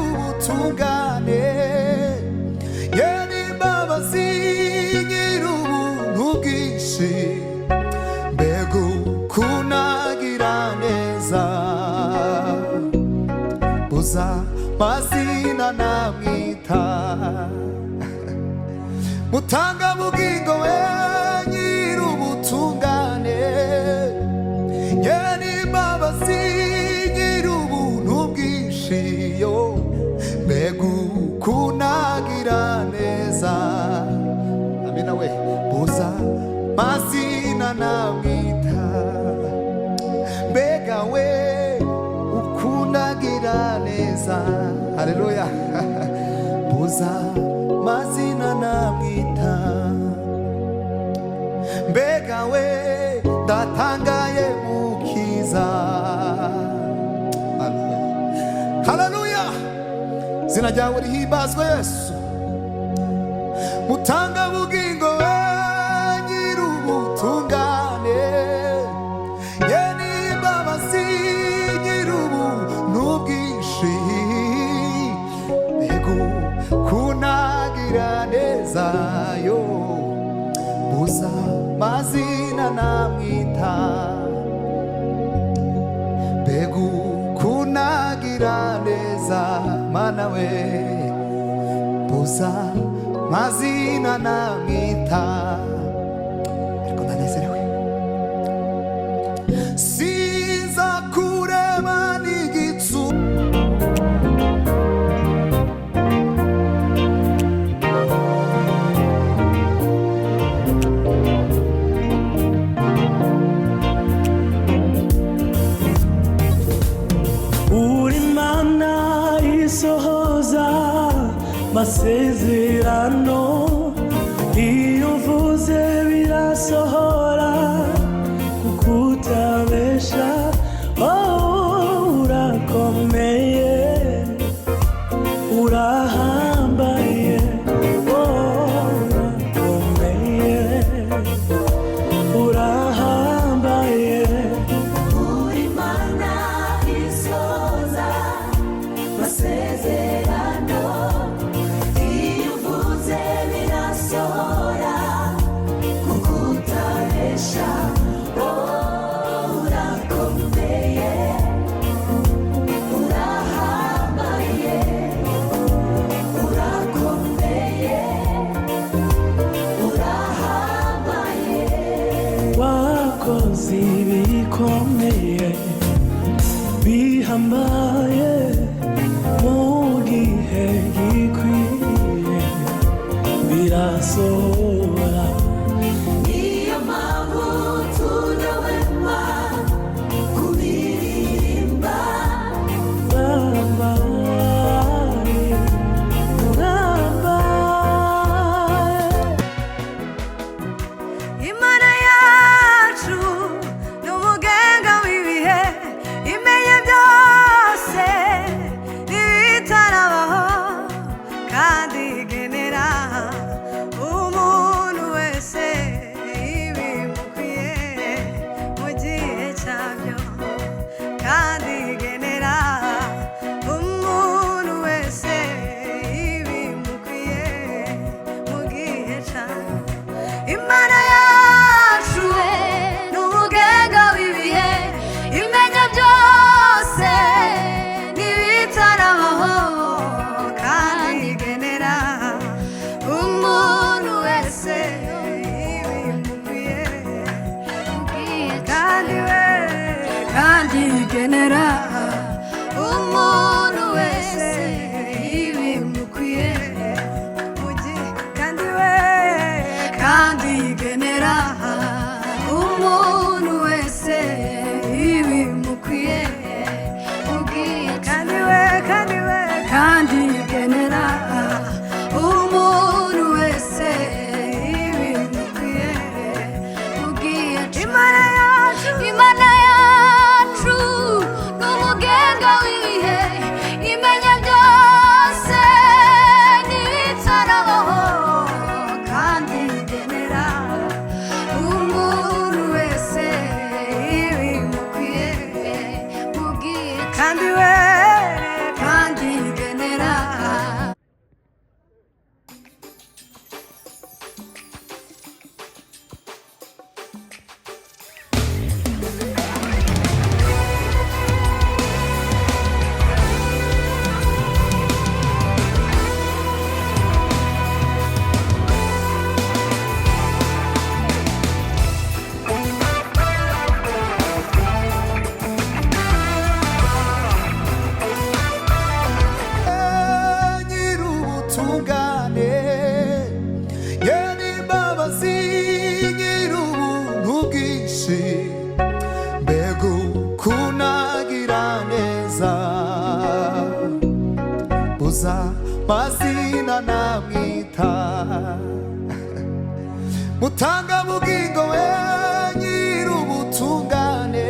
nyir'ubutungane nyir'imbabazi nyir'ubuntu bwinshi mbega ukunagira neza buza mazina namwita mutanga bugingo we nyir'ubutungane nyir'imbabazi nyir'ubuntu bwinshi yo mbega ukunagira neza amina we buza mazina namwita mbega we ukunagira neza haleluya buza mazina namwita mbega we ndatangaye mukiza haleluya zina ryawe rihimbazwe Yesu mutanga bugingo we nyir'ubutungane nyir'imbabazi nyir'ubuntu bwinshi mbega kunagira neza yo buza mazina namwita mbega kunagira neza mana we buza mazina namwita ariko ndanezerewe siza kurema n'igitsu isohoza masezerano iyo uvuze birasohora kuko utabesha urakomeye urahambaye urakomeye urahambaye uri Mana isohoza masezerano iyo uvuze birasohora kuko utabesha urakomeye urahambaye urakomeye urahambaye wakoze ibikomeye bihambaye mu gihe gikwiye birasohora niyo mpamvu tudahwema kubiririmba urambaye urambaye Imana yacu n'umugenga w'ibihe imenye byose n'ibitarabaho kandi igenera umuntu wese ibimukwiye mu gihe cyabyo kandi igenera umuntu wese ibimukwiye mu gihe cyabyo Imana yacu n'umugenga w'ibihe imenya byose n'ibitarabaho kandi igenera umuntu wese ibimukwiye kandi igenera umuntu wese ibimukwiye kandi igenera umuntu wese ibimukwiye kandi igenera umuntu wese ibimukwiye Imana yacu n'umugenga w'ibihe kandi we kandi igenera nyir'ubutungane nyir'imbabazi nyir'ubuntu bwinshi mbega ukunagira neza buza mazina namwita mutanga bugingo we nyir'ubutungane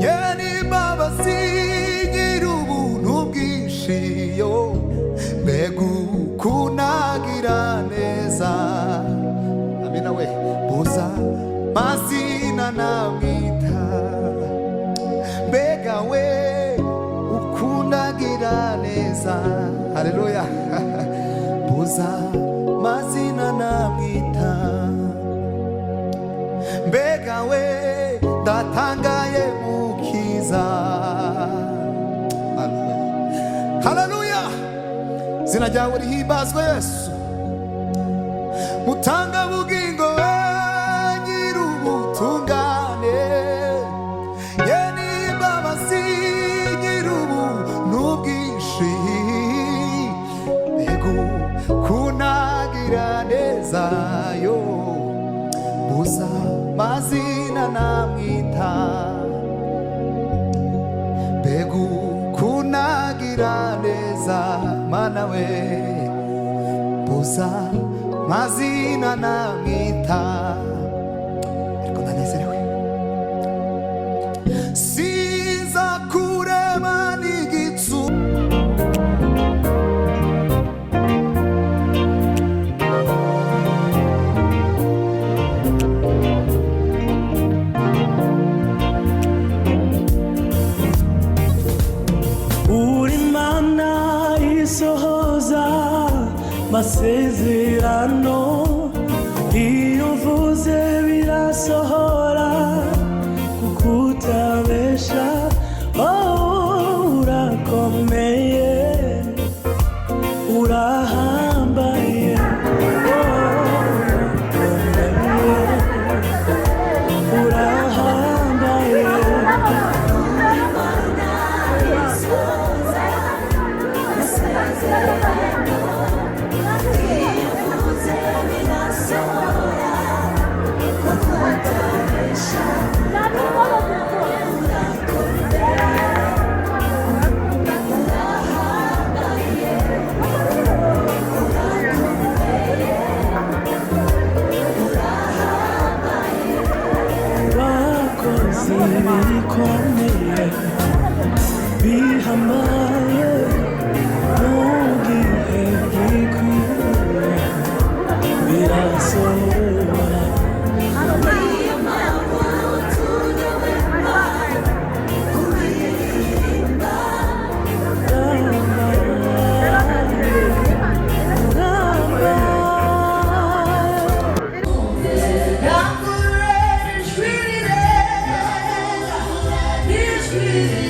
nyir'imbabazi nyir'ubuntu bwinshi yo mbega ukunagira neza amina we buza mazina namwita mbega we ukunagira neza haleluya buza mazina namwita mbega we ndatangaye mukiza haleluya zina ryawe rihimbazwe Yesu mutanga bugingo we nyir'ubutungane nyir'imbabazi nyir'ubuntu bwinshi mbega ukunagira neza yo buza mazina namwita mbega ukunagira neza mana we buza mazina namwita ariko ndanezerewe siza kurema n'igitsu uri mana isohoza masezerano iyo mvuze birasohora kuko utabesha urakomeye urahambaye urahambaye wakoze ibikomeye bihambaye mu gihe gikwiye birasohora It's really